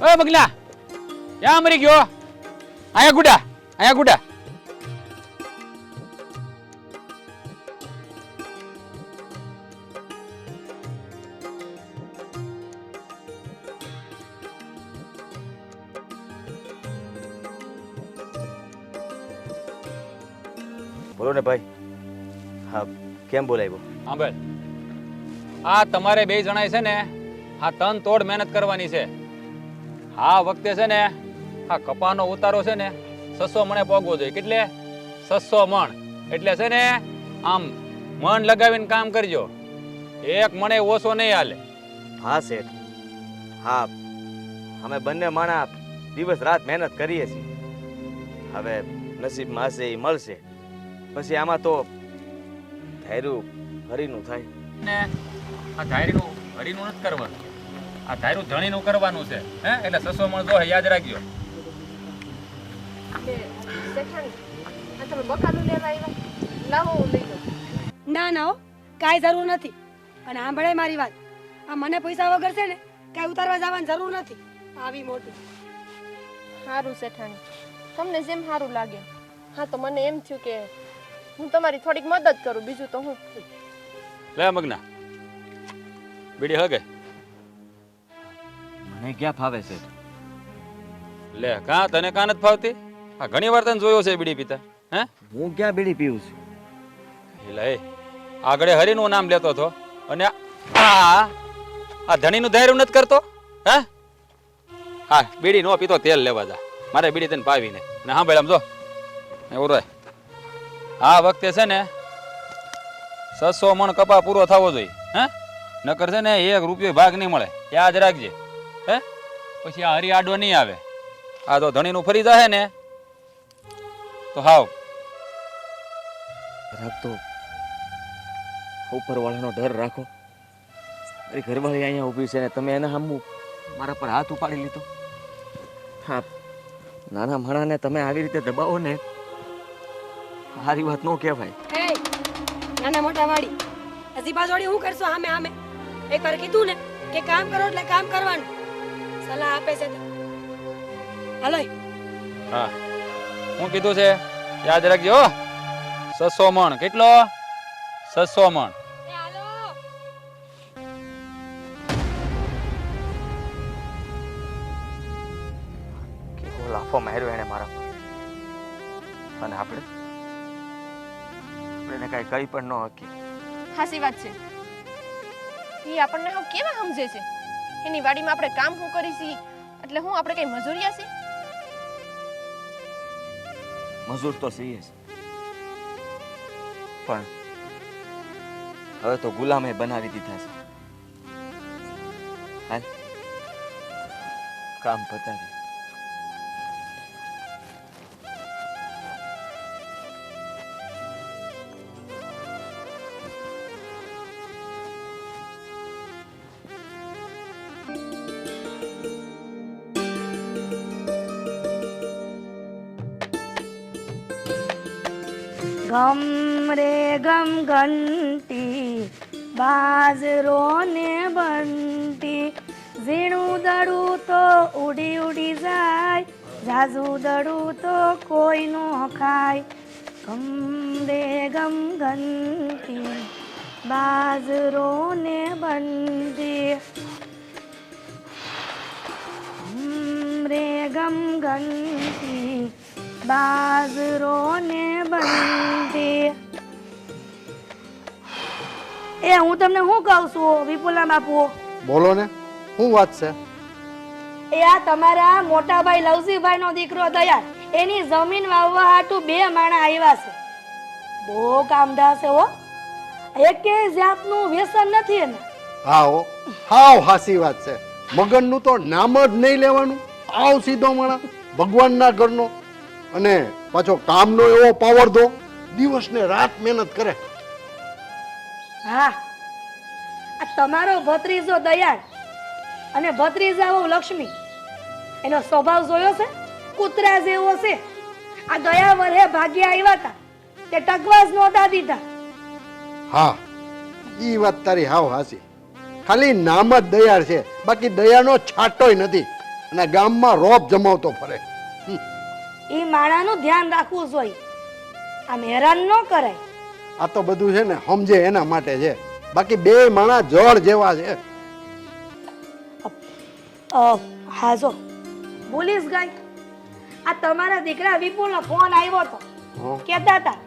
ઓય બગલા, ક્યાં મરી ગયો? આયા ગુડા, આયા ગુડા. બોલો ને ભાઈ. હા, કેમ બોલાવ્યો? હા ભાઈ, આ તમારે બે જણાય છે ને આ તન તોડ મહેનત કરવાની છે. આ વખતે છે ને આ કપાનો ઉતારો છે ને 600 મણે પોગવો જોઈએ. કેટલે? 600 મણ. એટલે છે ને આમ મન લગાવીને કામ કરજો. એક મણે ઓછો નહીં હાલે. હા શેઠ, હા, અમે બંને માણા દિવસ રાત મહેનત કરીએ છીએ. હવે નસીબમાં હશે એ મળશે. પછી આમાં તો ધાર્યું હરીનું થાય ને. આ ધારીનું હરીનું નથી કરવાનું, આ ધાર્યું ધણીનું કરવાનું છે. હે એટલે 600 મણ જો યાદ રાખજો. ના ના હો, કાંઈ જરૂર નથી. અને સાંભળે મારી વાત, આ મને પૈસા વગર છે ને કાંઈ ઉતારવા જવાની જરૂર નથી. આવી મોટી સારું શેઠાણી, તમને જેમ સારું લાગે. હા, તો મને એમ થયું કે હું તમારી થોડીક મદદ કરું, બીજું તો હું. લે મગના, બીડી હગે. મને ક્યાં ફાવે છે? લે કાં તને કાં નથી ફાવતી? આ ઘણી વાર તને જોયો છે બીડી પીતા. હે હું ક્યાં બીડી પીવું છું? એટલે આગળ હરીનું નામ લેતો હતો અને આ ધણીનું ધાર્યું નથી કરતો. હે હા, બીડી નો પીતો તેલ લેવા જા. મારે બીડી તને પાવીને ને હા ભાઈ આમ જો એવું રહે. આ વખતે છે ને 600 મણ કપા પૂરો થવો જોઈએ. હે નકર છે ને 1 રૂપિયો ભાગ નહીં મળે, યાદ રાખજે. હે પછી આ હરી આડો નહીં આવે. આ તો ધણીનું ફરી જાય ને તો હાવ રાખતો ઉપરવાળાનો ડર રાખો. મારી ઘરવાળી અહીંયા ઊભી છે ને તમે એને સામું મારા પર હાથ ઉપાડી લીધો. હા, નાના માણાને તમે આવી રીતે દબાવો ને, સારી વાત ન કહેવાય. એ નાના મોટા વાળી હજી પાછોડી હું કરશો? આમે આમે એકવાર કીધું ને કે કામ કરો એટલે કામ કરવાનું. સલાહ આપે છે તો હાલો. હા, હું કીધું છે યાદ રાખજો. 600 મણ. કેટલો? 600 મણ. કેવો લાફો માર્યો એને મારા પર. અને આપણે કાંઈ કહી પણ ન હકી. હાસી વાત છે. એ આપણને હું કેવા સમજે છે? એની વાડીમાં આપણે કામ શું કરીશી એટલે હું આપણે કઈ મજૂરિયા છે? મજૂર તો છીએ જ, પણ હવે તો ગુલામે બનાવી દીધા છે. હાલ કામ પતાવી. ગમ રે ગમ ઘંટી બાજરો ને બંટી, ઝીણું દડું તો ઉડી ઉડી જાય, ઝાઝુ દડું તો કોઈ નો ખાય. ગમ રે ગમ ઘંટી બાજરો ને બંટી, ગમ રે ગમ ઘંટી બાજરો ને બંટી. એ હું તમને શું કહું છું વિપુલા બાપુ? બોલો ને, શું વાત છે? એ આ તમારા મોટા ભાઈ લવજીભાઈ નો દીકરો દયાળ, એની જમીન વાવવા હાટુ 2 માણા આવ્યા છે. બહુ કામધા છે હો, એકે જાતનું વ્યસન નથી એને. હા હો, હાવ હાસી વાત છે. મગનનું તો નામ જ નહીં લેવાનું. આવ સીધો માણા, ભગવાનના ઘરનો, અને પાછો કામનો એવો પાવર દો, દિવસ ને રાત મહેનત કરે. હા, આ તમારો ભત્રીજો દયાળ અને ભત્રીજા વહુ લક્ષ્મી, એનો સ્વભાવ જોયો છે? કૂતરા જેવો છે. આ ગયા વર્ષે ભાગ્યા આવ્યા હતા તે ટકવા જ નહોતા દીધા. હા, ઈ વાત તારી હાવ હાસી. ખાલી નામ જ દયાળ છે, બાકી દયાનો છાંટોય નથી. અને ગામમાં રોપ જમાવતો ફરે. એ માણાનું ધ્યાન રાખવું જોઈએ. આમ હેરાન ન કરાય. આ તો બધું છે ને સમજે એના માટે છે, બાકી બે માણા જળ જેવા છે. હા જો બોલીશ ગાય, આ તમારા દીકરા વિપુલનો ફોન આવ્યો હતો. હં. કહેતા હતા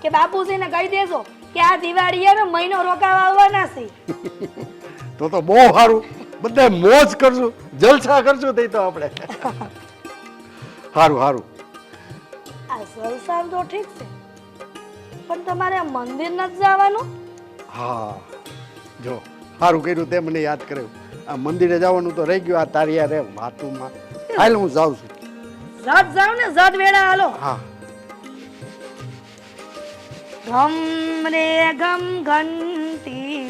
કે બાપુજીને કહી દેજો કે આ દિવાળીએ ને મહિનો રોકાવા આવવાના છે. તો બહુ સારું, બધા મોજ કરશું, જલસા કરશું તે તો આપણે. સારું સારું. આ જલસા તો ઠીક છે, પણ તમારે મંદિર નથી જવાનું? હા જો સારું કર્યું તે મને યાદ કર્યું. આ મંદિરે જવાનું તો રહી ગયું. આ તારી યાર વાતુમાં હાલ હું જાઉં છું. જત જાવ ને જત વેળા હાલો. હા. ઘમ રે ઘમ ઘંટી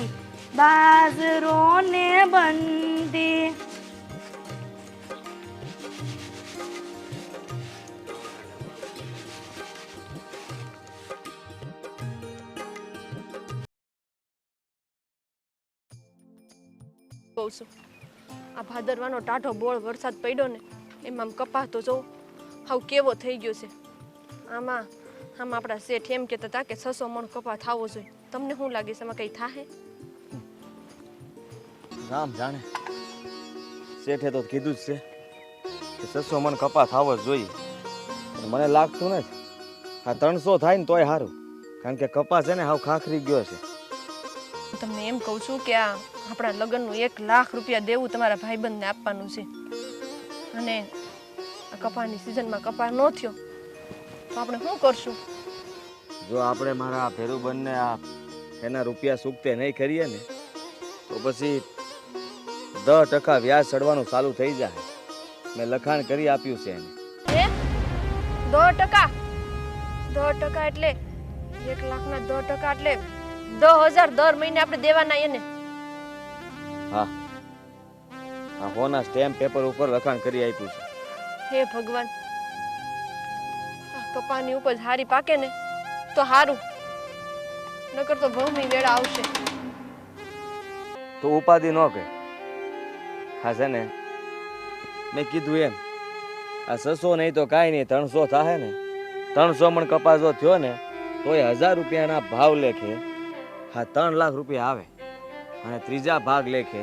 બાજરો ને બંટી. કહું છું આ ભાદરવાનો ટાઢો બોળ વરસાદ પડ્યો ને એમાં આમ કપાસ તો જો હાવ કેવો થઈ ગયો છે. આમાં આપણા શેઠ એમ કહેતા હતા કે 600 મણ કપાસ થવો જોઈએ. તમને શું લાગે છે એમાં કંઈ થાહે? રામ જાણે, શેઠે તો કીધું જ છે કે 600 મણ કપાસ થવો જ જોઈએ. પણ મને લાગતું નથી આ 300 થાય ને તોય સારું, કારણ કે કપાસ છે ને હાવ ખાખરી ગયો છે. તમને એમ કહું છું કે આ આપણા લગ્નનું 1 લાખ રૂપિયા દેવું તમારા ભાઈબંધને આપવાનું છે, અને આ કપાસની સિઝનમાં કપાસ ન થયો તો આપણે શું કરશું? જો આપણે મારા ભેરુબનને આ એના રૂપિયા ચૂકતે નહીં કરીએ ને તો પછી 10% વ્યાજ ચડવાનું ચાલુ થઈ જાય. મેં લખાણ કરી આપ્યું છે એને. હે 10%? 10% એટલે 1 લાખના 10% એટલે 10,000 દર મહિને આપણે દેવાના એને. હા, આ હોના સ્ટેમ્પ પેપર ઉપર લખાણ કરી આપ્યું છે. હે ભગવાન, આ કપાની ઉપજ હારી પાકે ને તો હારું, નકર તો ભૌમી વેળા આવશે. તો ઉપાધિ ન કે. હા છે ને, મેં કીધું એમ આ 600 નહીં તો કાંઈ નહીં 300 થાય ને. 300 મણ કપાસ જો થયો ને તોય 1000 રૂપિયાના ભાવ લેખે હા 3 લાખ રૂપિયા આવે, અને ત્રીજા ભાગ લેખે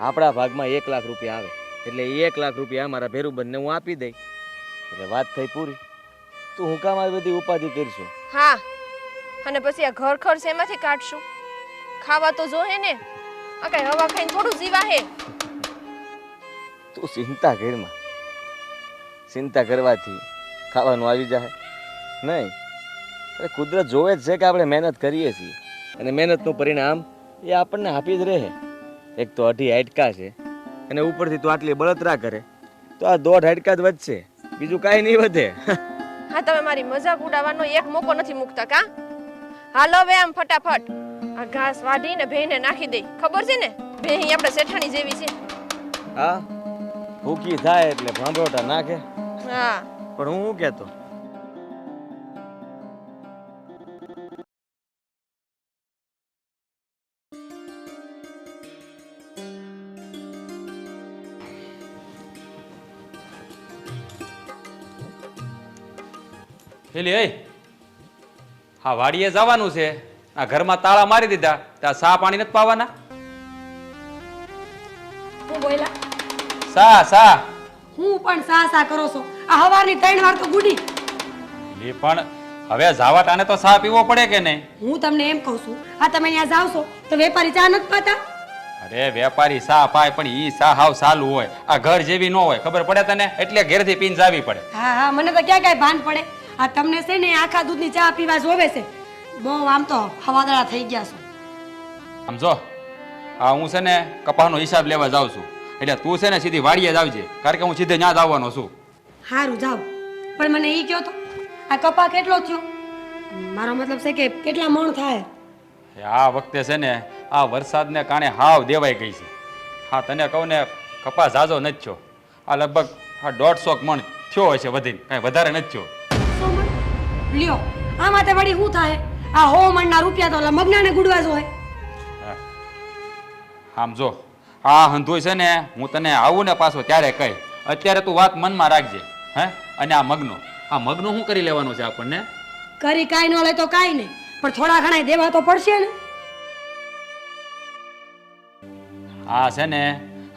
આપણા ભાગમાં 1 લાખ રૂપિયા આવે. એટલે 1 લાખ રૂપિયા મારા ભેરુબનને હું આપી દઈ એટલે વાત થઈ પૂરી. તું હું કામ આવી બધી ઉપાધિ કરીશું? હા, અને પછી આ ઘર ખર્ચ એમાંથી કાઢશું. ખાવા તો જોહે ને, આ કઈ હવા ખાઈને થોડું જીવાહે. તું ચિંતા ઘરમાં, ચિંતા કરવાથી ખાવાનું આવી જાય નહીં. અરે કુદરત જોવે જ છે કે આપણે મહેનત કરીએ છીએ, અને મહેનતનું પરિણામ એ આપણને આપી જ રહે. એક તો 2.5 હાડકા છે, અને ઉપરથી તું આટલી બળતરા કરે તો આ 1.5 હાડકા જ વધશે, બીજું કાંઈ નહીં વધે. હા, તમે મારી મજાક ઉડાવવાનો એક મોકો નથી મૂકતા કા? હાલો હવે આમ ફટાફટ આ ઘાસ વાઢીને ભેંને નાખી દઈ. ખબર છે ને ભેં આપણે શેઠાણી જેવી છે. હા, ભૂકી થાય એટલે ભાંભરોટા નાખે. હા, પણ હું શું કહેતો, પેલી એ હા વાડીએ જવાનું છે, આ ઘરમાં તાળા મારી દીધા, ત્યાં સા પાણી નથી પાવાના? હું બોયલા સા હું પણ સા કરો છો? આ હવારની 3 વાર તો ગુડી. લે પણ હવે જાવાટાને તો સા પીવો પડે કે નહીં? હું તમને એમ કહું છું, આ તમે અહીંયા જાવ છો તો વેપારી ચા નથી પાતા? અરે વેપારી સા પાય પણ ઈ સા હાવ સાલું હોય, આ ઘર જેવી ન હોય, ખબર પડે તને? એટલે ઘેરથી પીને જાવી પડે. હા હા, મને તો ક્યાં કાંઈ ભાન પડે. આ તમને છે ને આખા દૂધની ચા પીવા જોવે છે. બહુ આમ તો હવાદાળા થઈ ગયા છો. આમ જો આ હું છે ને કપાસનો હિસાબ લેવા જાઉં છું, એટલે તું છે ને સીધી વાડીએ જ આવજે, કારણ કે હું સીધે ત્યાં જ આવવાનો છું. સારું જાવ, પણ મને એ કહો તો આ કપા કેટલો થયો? મારો મતલબ છે કે કેટલા મણ થાય? આ વખતે છે ને આ વરસાદને કારણે હાવ દેવાઈ ગઈ છે. હા તને કહું ને કપાસ ઝાઝો નથી થયો, આ લગભગ 150 મણ થયો હશે વધીને, કાંઈ વધારે નથી થયો. 100 મણ લ્યો, આમાં તે વળી શું થાય? આ 100 મણના રૂપિયા તો ઓલા મગનાને ગુડવા જ હોય. આમ જો આ હંધુય છે ને હું તને આવું ને પાછો ત્યારે કહી, અત્યારે તું વાત મનમાં રાખજે. હે? અને આ મગનું શું કરી લેવાનું છે આપણને? કરી કાંઈ ન લે તો કાંઈ નહીં, પણ થોડા ઘણા દેવા તો પડશે ને. હા છે ને,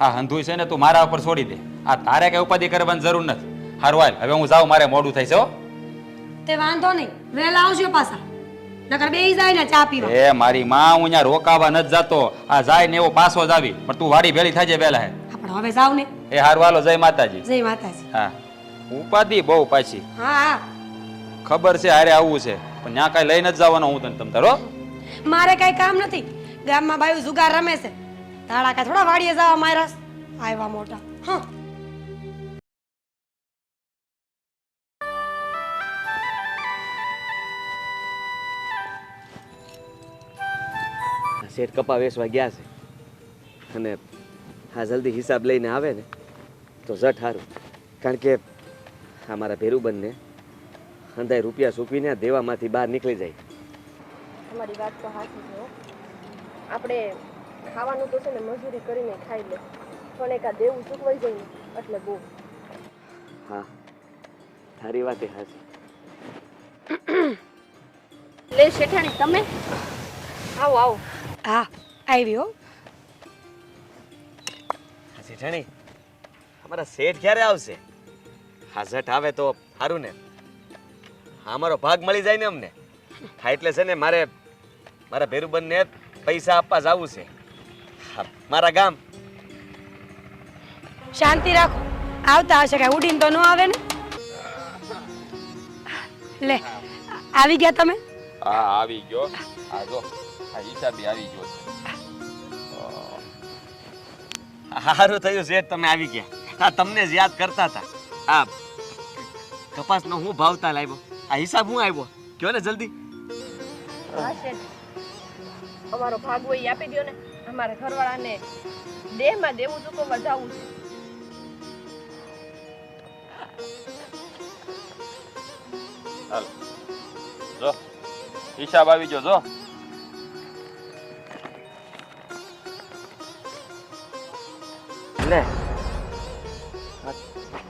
હા હંધુય છે ને તું મારા ઉપર છોડી દે. આ તારે કઈ ઉપાધિ કરવાની જરૂર નથી. હારું હાલ, હવે હું જાઉં, મારે મોડું થાય છે હો. તે વાંધો નહીં, વહેલા આવજો પાછા, નકર બેહી જાય ને ચા પીવા. એ મારી માં, હું અહીંયા રોકાવા નથી જાતો. આ જાય ને એવો પાછો જ આવી, પણ તું વાડી ભેળી થાય વહેલા હે. આપણે હવે જાવ ને. એ હારું હાલો, જય માતાજી. જય માતાજી. હા, ઉપાધિ બહુ પાછી. હા હા, ખબર છે હારે આવવું છે, પણ ત્યાં કઈ લઈ નથી જવાનો હું તમ તારો. મારે કઈ કામ નથી. ગામમાં બાયું જુગાર રમે છે, તાળા કા થોડા વાડીએ જવા મારા આવ્યા મોટા. હા, શેઠ કપા વેચવા ગયા છે અને હા જલ્દી હિસાબ લઈને આવે ને તો જટ સારું, કારણ કે અમારા ભેરુબંધને અંધાય રૂપિયા સૂકવીને આ દેવામાંથી બહાર નીકળી જાય. તમારી વાત તો સાચી છે હો. આપણે ખાવાનું તો છે ને મજૂરી કરીને ખાઈ લે, પણ એક આ દેવું ચૂકવાઈ જાય ને એટલે બહુ. હા, તારી વાત એ સાચી. લે શેઠાણી, તમે આવો આવો. હા આવી હો. શેઠાણી, અમારા શેઠ ક્યારે આવશે? હા જટ આવે તો સારું ને. હા, અમારો ભાગ મળી જાય ને અમને. હા એટલે છે ને મારે મારા ભેરુબંધને પૈસા આપવા જવું છે. હા, મારા ગામ. શાંતિ રાખો, આવતા હશે, કઈ ઉડીને તો ન આવે ને. લે આવી ગયા તમે. હા આવી ગયો. આ જો આ હિસાબી આવી ગયો છે. સારું થયું શેઠ તમે આવી ગયા. હા, તમને જ યાદ કરતા હતા. આ કપાસનો હું ભાવતા લાવ્યો, આ હિસાબ હું આવ્યો કયો ને જલ્દી. હા શેઠ, અમારો ભાગ હોય એ આપી દો ને. અમારા ઘરવાળાને દેહમાં દેવું ચૂકવવા જવું છે. હાલ જો હિસાબ આવી ગયો. જો લે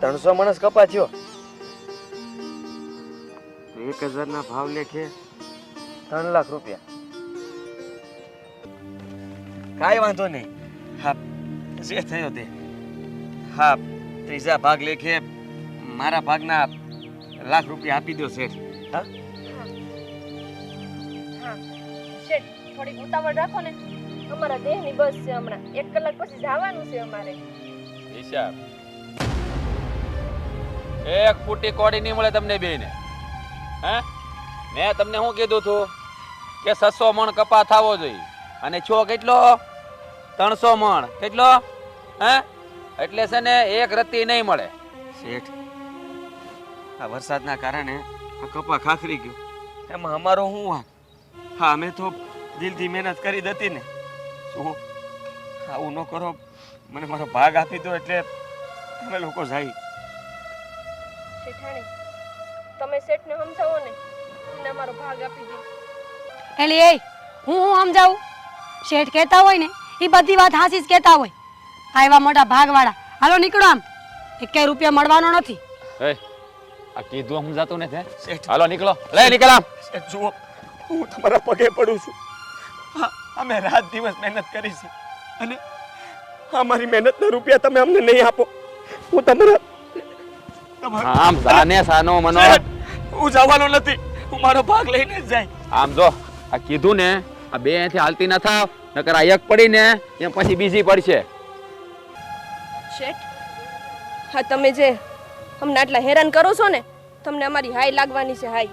300 માણસ કપા થયો. 1000 ના ભાવ લેખે 3 લાખ રૂપિયા. કાંઈ વાંધો નહીં. હા, જે થયો તે. હા, ત્રીજા ભાગ લેખે મારા ભાગના લાખ રૂપિયા આપી દો શેઠ. હા હા શેઠ, થોડીક ઉતાવળ રાખો ને. અમારા દેહની બસ છે હમણાં. 1 કલાક પછી જવાનું છે અમારે. હિસાબ એક ફૂટી કોડી નહીં મળે તમને બેયને. હે, મેં તમને શું કીધું હતું કે 600 મણ કપા થાવો જોઈએ, અને છો કેટલો 300 મણ. કેટલો? હે, એટલે છે ને એક રત્તી નહીં મળે. શેઠ, આ વરસાદના કારણે આ કપા ખાખરી ગયો, એમાં અમારો શું વાંક? હા, અમે તો દિલથી મહેનત કરી હતી ને. શું આવું ન કરો, મને મારો ભાગ આપી દો એટલે અમે લોકો જાય. શેઠાણી, તમે શેઠને સમજાવો ને, અમને અમારો ભાગ આપી દો. એલી એ હું સમજાવું? શેઠ કહેતા હોય ને એ બધી વાત હાસી જ કહેતા હોય. આવ્યા મોટા ભાગવાળા, હાલો નીકળો. આમ 1 રૂપિયા મળવાનો નથી. એ આ કીધું સમજાતું નથી. શેઠ, હાલો નીકળો, લે નીકળ આમ. શેઠ જુઓ, હું તમારા પગે પડું છું. હા, અમે રાત દિવસ મહેનત કરી છે અને અમારી મહેનતના રૂપિયા તમે અમને નહીં આપો. હું તમારા આમ જાને સાનો મનો. શેઠ, હું જવાનો નથી. હું મારો ભાગ લઈને જ જાય. આમ જો આ કીધું ને, આ બે અહીંથી હાલતી ના થાવ, નકર આ એક પડી ને એમ પછી બીજી પડશે. શેઠ, હા તમે જે અમને આટલા હેરાન કરો છો ને, તમને અમારી હાય લાગવાની છે. હાય.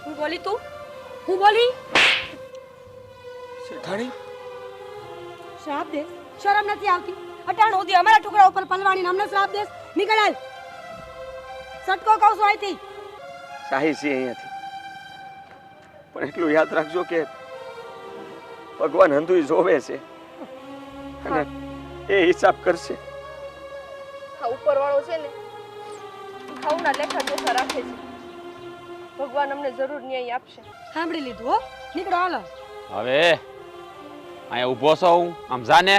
હું બોલી તું? હું બોલી? શેઠાણી, શ્રાપ દે, શરમ નથી આવતી? અટાણ સુધી અમારા ટુકડા ઉપર પલવાણી અમને શ્રાપ દે. નીકળ હાલ. સટકો કહું છું અહીંથી. શાહી છે અહીંયાથી, પણ એટલું યાદ રાખજો કે ભગવાન હંધુય જોવે છે અને એ હિસાબ કરશે. આ ઉપરવાળો છે ને, ભાવના લેખા જોખા રાખે છે. ભગવાન અમને જરૂર ન્યાય આપશે. સાંભળી લીધું હો. નીકળો હાલો. હવે અહીંયા ઊભો છો હું, આમ જાને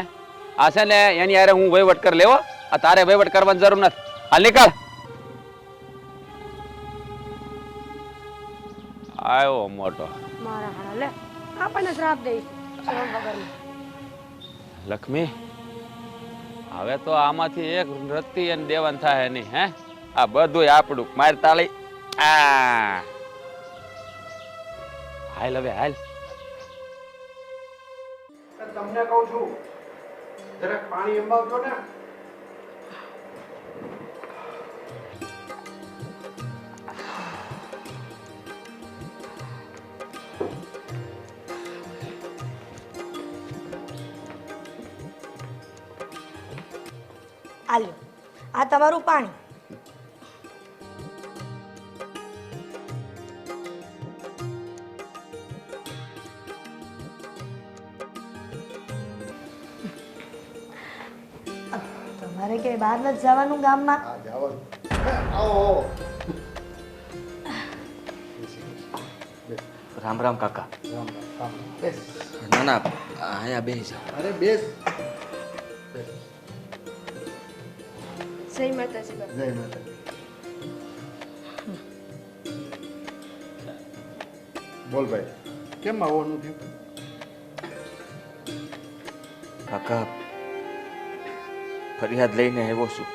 આ છે ને એની હારે હું વહીવટ કરી લેવો, આ તારે વહીવટ કરવાની જરૂર નથી. હાલ નીકળ. આવ્યો મોટો મારા હાડા લે આપણને શ્રાપ દે શરમ વગરનો. લક્ષ્મી, હવે તો આમાંથી એક રત્તી અને દેવાન થાય નહીં. હે, આ બધું આપણું. માર તાળી. આ હાલ હવે હાલ. તમને કહું છું જરાક પાણી અંબાવજો ને. આલ્યો આ તમારું પાણી. તમારે ક્યાંય બહાર નથી જવાનું ગામમાં? હા જાઓ. આવો આવો. રામ રામ કાકા. રામ રામ. બેસ. ના ના, અહીંયા બેસી જા. અરે બેસ. જય માતાજી બાપુ. જય માતા. બોલ ભાઈ, કેમ આવવાનું થયું? કાકા, ફરિયાદ લઈને આવ્યો છું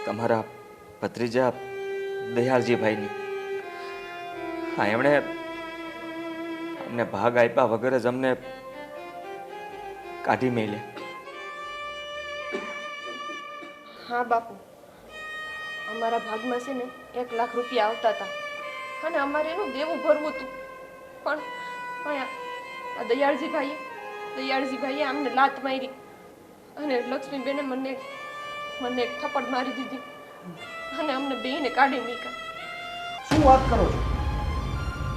તમારા ભત્રીજા દયાળજીભાઈની. હા, એમણે અમને ભાગ આપ્યા વગર જ અમને કાઢી મેલ્યા. હા બાપુ, અમારા ભાગમાં છે ને 1 લાખ રૂપિયા આવતા હતા અને અમારે એનું દેવું ભરવું હતું. પણ આ દયાળજીભાઈએ અમને લાત મારી અને લક્ષ્મીબેને મને એક થપ્પડ મારી દીધી અને અમને બેયને કાઢી મૂક્યા. શું વાત કરો છો?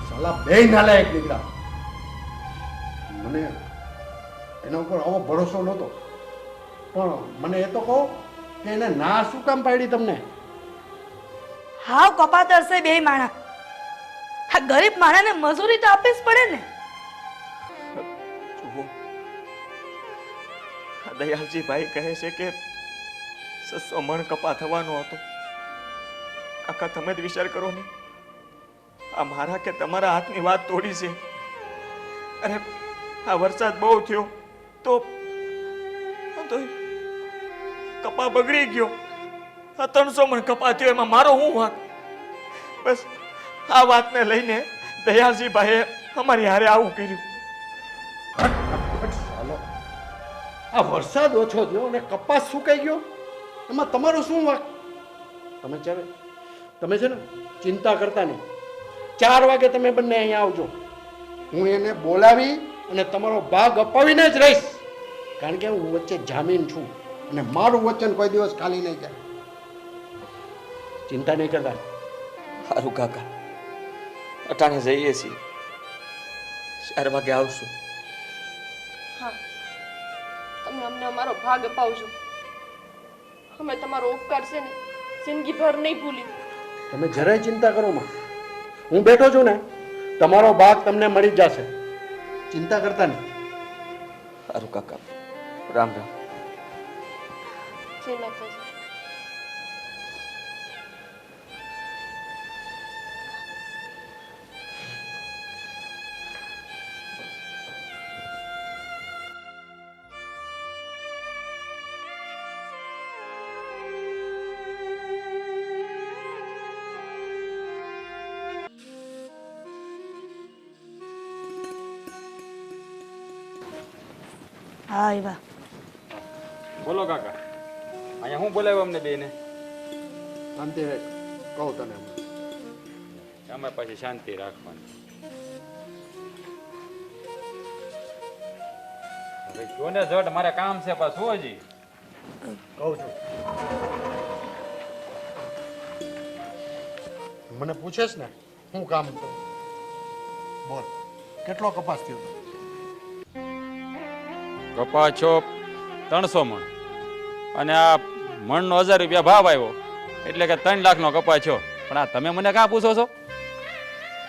સાલા બે નાલાયક નીકળ્યા. મને એના ઉપર આવો ભરોસો નહોતો, પણ મને એ તો કહો કે એને ના શું કામ પાડી તમને? હાવ કપાતર છે બે માણા. આ ગરીબ માણાને મજૂરી તો આપવી જ પડે ને. જુઓ, આ દયાળજીભાઈ કહે છે કે 600 મણ કપા થવાનો હતો. કાકા, તમે જ વિચાર કરો ને, આ મારા કે તમારા હાથની વાત તોડી છે. અરે, આ વરસાદ બહુ થયો તો કપા બગડી ગયો. આ 300 મણ કપા થયો, એમાં મારો શું વાંક? બસ આ વાતને લઈને દયાળજીભાઈએ અમારી હારે આવું કર્યું. ચાલો, આ વરસાદ ઓછો થયો અને કપાસ સુકાઈ ગયો, એમાં તમારું શું વાંક? તમે છે ને ચિંતા કરતા નહીં. 4 વાગે તમે બંને અહીંયા આવજો. હું એને બોલાવી અને તમારો ભાગ અપાવીને જ રહીશ, કારણ કે હું વચ્ચે જામીન છું અને મારું વચન કોઈ દિવસ ખાલી નહીં જાય. ચિંતા નહીં કરતા. સારું કાકા, અટાણે જઈએ છીએ. 4 વાગે આવશું. હા, તમે અમને અમારો ભાગ અપાવજો. અમે તમારો ઉપકાર છે ને જિંદગીભર નહીં ભૂલી. તમે જરાય ચિંતા કરો માં, હું બેઠો છું ને, તમારો ભાગ તમને મળી જ જશે. ચિંતા કરતા નહીં. સારું કાકા, રામ રામ. જય માતાજી. હા એવા બોલો કાકા, અહીંયા હું બોલાવ્યો અમને બેને? શાંતિ રહે, કહું તને. અમે પછી શાંતિ રાખવાની. હવે કયો ને જટ, મારે કામ છે પાછું હજી. કહું છું. મને પૂછેશ ને હું કામ કરું? બોલ, કેટલો કપાસ થયો? કપાસ છો 300 મણ અને આ મણનો 1000 રૂપિયા ભાવ આવ્યો, એટલે કે 3 લાખનો કપાસ છો. પણ આ તમે મને કાં પૂછો છો?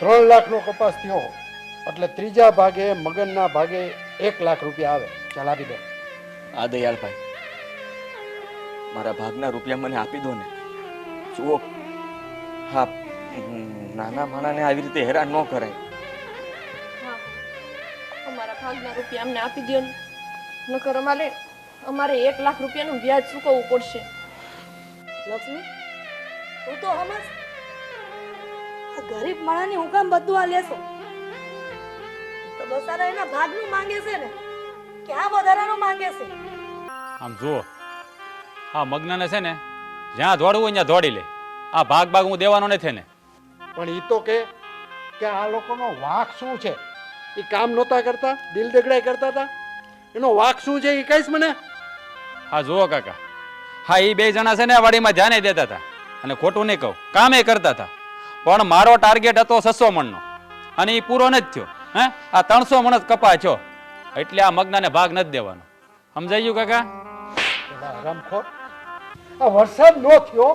3 લાખનો કપાસ થયો એટલે ત્રીજા ભાગે મગનના ભાગે 1 લાખ રૂપિયા આવે. ચાલ આપી દે. આ દયાળભાઈ, મારા ભાગના રૂપિયા મને આપી દો ને. જુઓ, હા, નાના માણાને આવી રીતે હેરાન ન કરાય. હા, અમારા ભાગના રૂપિયા અમને આપી દો ને, નકર અમારે 1 લાખ રૂપિયાનું વ્યાજ ચૂકવવું પડશે. લક્ષ્મી, તું તો સમજ, આ ગરીબ માણસની હું કામ બધું આ લેશો? તો બસારા એના ભાગનું માંગે છે ને, કે આ વધારાનું માંગે છે? આમ જુઓ, આ મગ્નને છે ને જ્યાં દોડવું હોય ત્યાં દોડી લે. આ ભાગ હું દેવાનો નથી ને. પણ ઈ તો કે આ લોકોનો વાંક શું છે? એ કામ નહોતા કરતા, દિલ દગડાઈ કરતા હતા, એનો વાંક શું છે એ કહીશ મને? હા જુઓ કાકા, હા એ 2 જણા છે ને વાડીમાં ધ્યાને દેતા હતા, અને ખોટું નહીં કહું, કામે કરતા હતા. પણ મારો ટાર્ગેટ હતો 600 મણનો, અને એ પૂરો નથી થયો. હે, આ 300 મણ જ કપા છો, એટલે આ મગનાને ભાગ નથી દેવાનો. સમજાઈ ગયું કાકા? રમખોર, આ વરસાદ નો થયો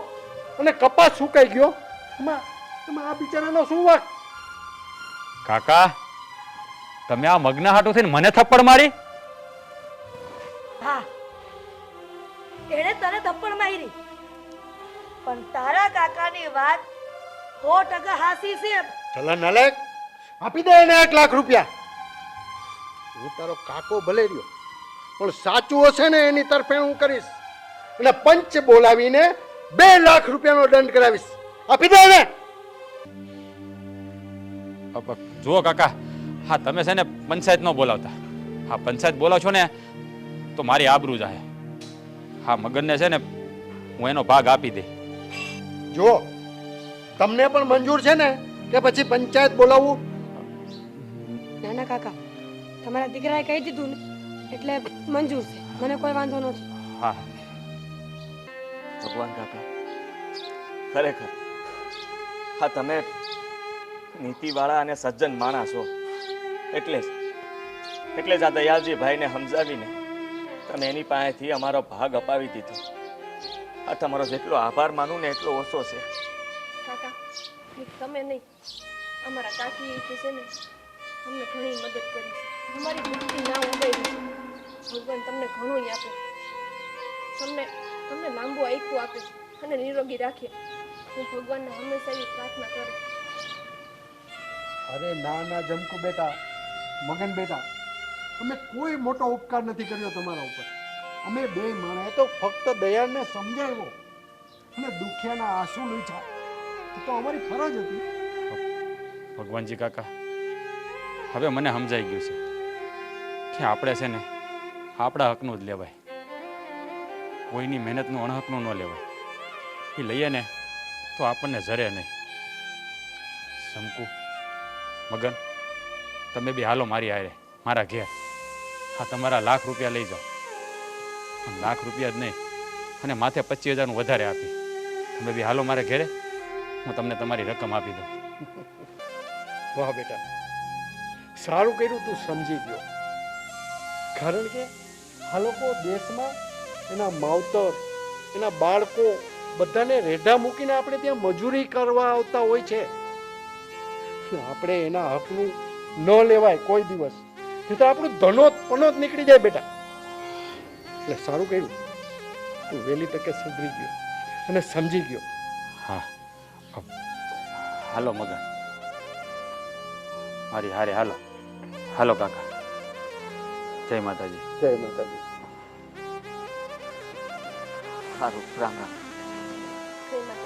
અને કપાસ સુકાઈ ગયો, એમાં આ બિચારાનો શું વાંક? કાકા, તમે આ મગના હાટું થઈને મને થપ્પડ મારી? હા, એણે તને થપ્પડ મારી, પણ તારા કાકાની વાત 100% હાસી છે. ચલા નાલાયક, આપી દે એને 1 લાખ રૂપિયા. હું તારો કાકો ભલે રહ્યો, પણ સાચું હશે ને એની તરફે હું કરીશ, અને પંચ બોલાવીને 2 લાખ રૂપિયાનો દંડ કરાવીશ. આપી દે એને. જુઓ કાકા, હા તમે છે ને પંચાયત ન બોલાવતા. હા, પંચાયત બોલાવશો ને તો મારી આબરૂ જાય. હા, મગનને છે ને હું એનો ભાગ આપી દે. જો તમને પણ મંજૂર છે ને કે પછી પંચાયત બોલાવવું? નાના કાકા, તમારા દીકરાએ કહી દીધું ને એટલે મંજૂર છે, મને કોઈ વાંધો નથી. હા, ભગવાન કાકા, ખરેખર હા તમે નીતિવાળા અને સજ્જન માણસ છો, એટલે જ આ દયાળજી ભાઈને સમજાવીને તમે એની પાસેથી અમારો ભાગ અપાવી દીધો. આ તમારો જેટલો આભાર માનું ને એટલો ઓછો છે. કાકા, તમે નહીં, અમારા કાકી જે છે ને અમને ઘણી મદદ કરી છે. અમારી ભક્તિ ના ઉડાઈ છે. ભગવાન તમને ઘણું આપે, તમને લાંબુ આયુષ્ય આપે અને નિરોગી રાખે. હું ભગવાનને હંમેશા એવી પ્રાર્થના કરું. અરે ના ના જમકુ બેટા, મગન બેટા, અમે કોઈ મોટો ઉપકાર નથી કર્યો તમારા ઉપર. અમે 2 માણસે તો ફક્ત દયાળને સમજાવ્યો અને દુખિયાના આંસુ લૂછા. એ તો અમારી ફરજ હતી. ભગવાનજી કાકા, હવે મને સમજાઈ ગયું છે કે આપણે છે ને આપણા હકનું જ લેવાય, કોઈની મહેનતનું અણહકનું ન લેવાય. એ લઈએ ને તો આપણને જરે નહીં. શંકુ, મગન, તમે બી હાલો મારી હારે મારા ઘેર. હા, તમારા 1 લાખ રૂપિયા લઈ જાઓ. 1 લાખ રૂપિયા જ નહીં, અને માથે 25,000 વધારે આપી. તમે બી હાલો મારે ઘેરે, હું તમને તમારી રકમ આપી દઉં. વાહ બેટા, સારું કર્યું તું સમજી ગયો. કારણ કે આ લોકો દેશમાં એના માવતર, એના બાળકો બધાને રેઢા મૂકીને આપણે ત્યાં મજૂરી કરવા આવતા હોય છે. આપણે એના હકનું ન લેવાય કોઈ દિવસ, એ તો આપણું ધનોત પનોત નીકળી જાય બેટા. એટલે સારું કર્યું તું વહેલી તકે સુધરી ગયો અને સમજી ગયો. હા, હાલો મગન, મારી હારે હાલો. હાલો કાકા, જય માતાજી. જય માતાજી. સારું, રામ રામ. જય માતા.